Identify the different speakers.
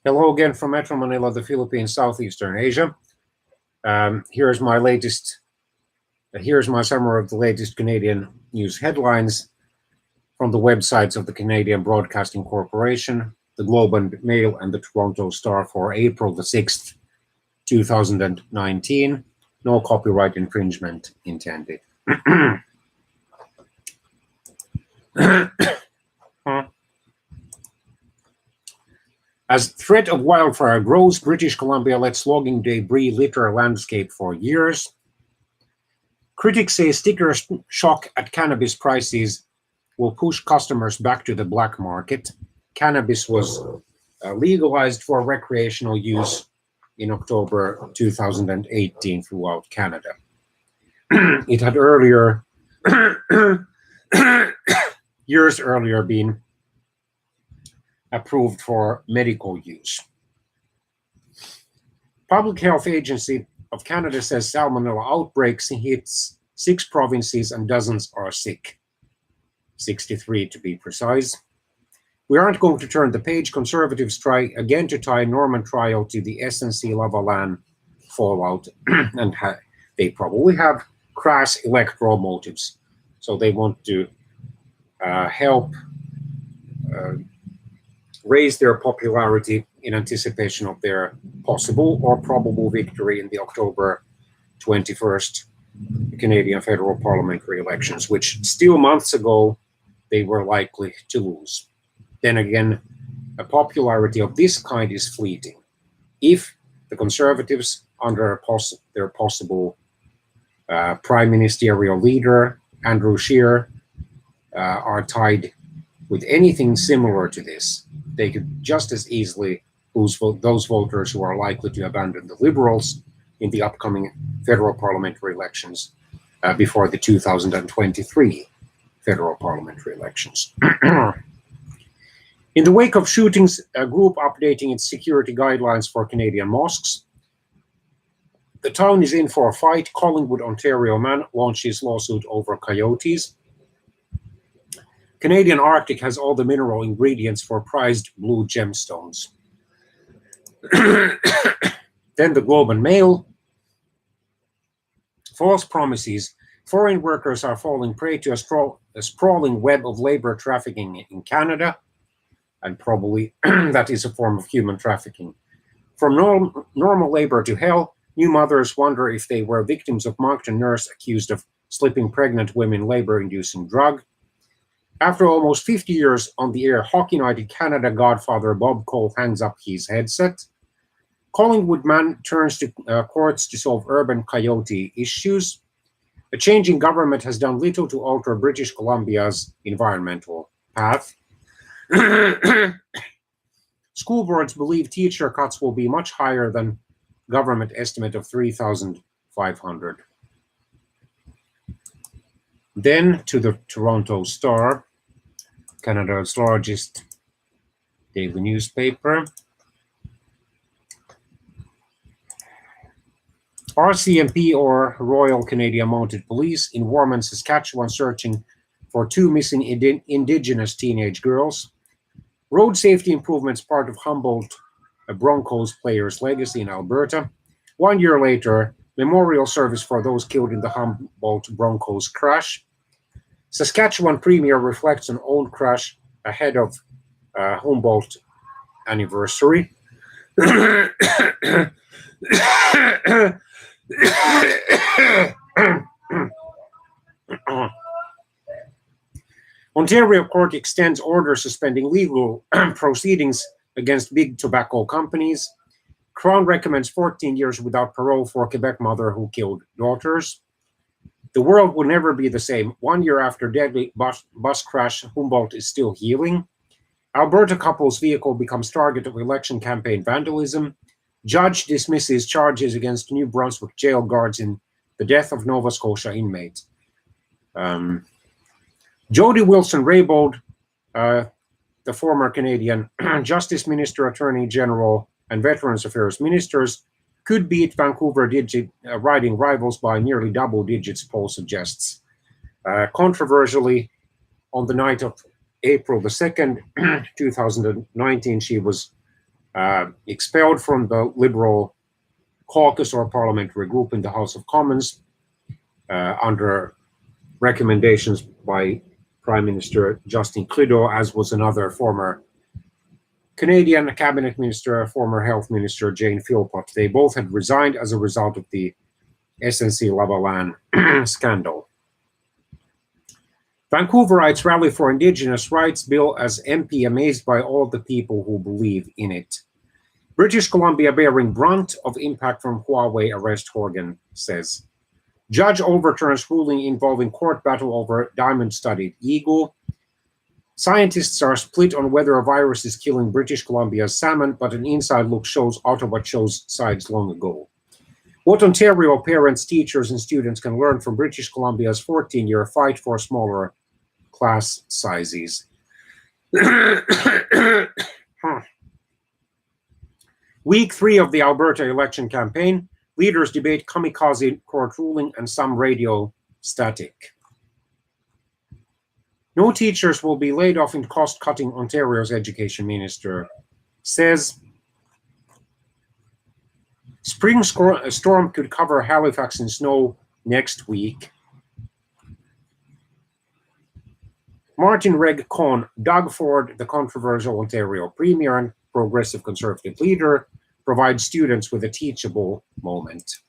Speaker 1: Hello again from Metro Manila, the Philippines, Southeastern Asia. Here's my summary of the latest Canadian news headlines from the websites of the Canadian Broadcasting Corporation, the Globe and Mail, and the Toronto Star for April the 6th, 2019. No copyright infringement intended. As threat of wildfire grows, British Columbia lets logging debris litter landscape for years. Critics say sticker shock at cannabis prices will push customers back to the black market. Cannabis was legalized for recreational use in October 2018 throughout Canada. It had years earlier been approved for medical use. Public Health Agency of Canada says salmonella outbreaks hits 6 provinces and dozens are sick. 63 to be precise. We aren't going to turn the page. Conservatives try again to tie Norman trial to the SNC-Lavalin fallout, and they probably have crass electoral motives. So they want to help raise their popularity in anticipation of their possible or probable victory in the October 21st Canadian federal parliamentary elections, which still months ago they were likely to lose. Then again, a popularity of this kind is fleeting. If the Conservatives, under their possible prime ministerial leader, Andrew Scheer, are tied with anything similar to this, they could just as easily lose those voters who are likely to abandon the Liberals in the upcoming federal parliamentary elections before the 2023 federal parliamentary elections. In the wake of shootings, a group updating its security guidelines for Canadian mosques. The town is in for a fight. Collingwood, Ontario man launches lawsuit over coyotes. Canadian Arctic has all the mineral ingredients for prized blue gemstones. Then the Globe and Mail. False promises. Foreign workers are falling prey to a sprawling web of labor trafficking in Canada, and probably that is a form of human trafficking. From normal labor to hell, new mothers wonder if they were victims of Moncton nurse accused of slipping pregnant women labor-inducing drug. After almost 50 years on the air, Hockey United Canada godfather Bob Cole hangs up his headset. Collingwood man turns to courts to solve urban coyote issues. A changing government has done little to alter British Columbia's environmental path. School boards believe teacher cuts will be much higher than government estimate of 3,500. Then to the Toronto Star, Canada's largest daily newspaper. RCMP, or Royal Canadian Mounted Police, in Warman, Saskatchewan, searching for 2 missing Indigenous teenage girls. Road safety improvements part of Humboldt Broncos players' legacy in Alberta. 1 year later, memorial service for those killed in the Humboldt Broncos crash. Saskatchewan Premier reflects on own crash ahead of Humboldt anniversary. Ontario court extends order suspending legal proceedings against big tobacco companies. Crown recommends 14 years without parole for Quebec mother who killed daughters. The world will never be the same. 1 year after deadly bus crash, Humboldt is still healing. Alberta couple's vehicle becomes target of election campaign vandalism. Judge dismisses charges against New Brunswick jail guards in the death of Nova Scotia inmate. Jody Wilson-Raybould, the former Canadian Justice Minister, Attorney General, and Veterans Affairs Ministers, could beat Vancouver riding rivals by nearly double digits, poll suggests. Controversially, on the night of April the 2nd, 2019, she was expelled from the Liberal caucus or parliamentary group in the House of Commons under recommendations by Prime Minister Justin Trudeau, as was another former Canadian cabinet minister, former health minister Jane Philpott. They both had resigned as a result of the SNC-Lavalin scandal. Vancouverites rally for Indigenous rights bill as MP amazed by all the people who believe in it. British Columbia bearing brunt of impact from Huawei arrest, Horgan says. Judge overturns ruling involving court battle over diamond-studded eagle. Scientists are split on whether a virus is killing British Columbia's salmon, but an inside look shows Ottawa chose sides long ago. What Ontario parents, teachers, and students can learn from British Columbia's 14-year fight for smaller class sizes. Week 3 of the Alberta election campaign. Leaders debate kamikaze court ruling and some radio static. No teachers will be laid off in cost-cutting, Ontario's education minister says. Spring storm could cover Halifax in snow next week. Martin Reg Cohn, Doug Ford, the controversial Ontario Premier and Progressive Conservative leader, provides students with a teachable moment.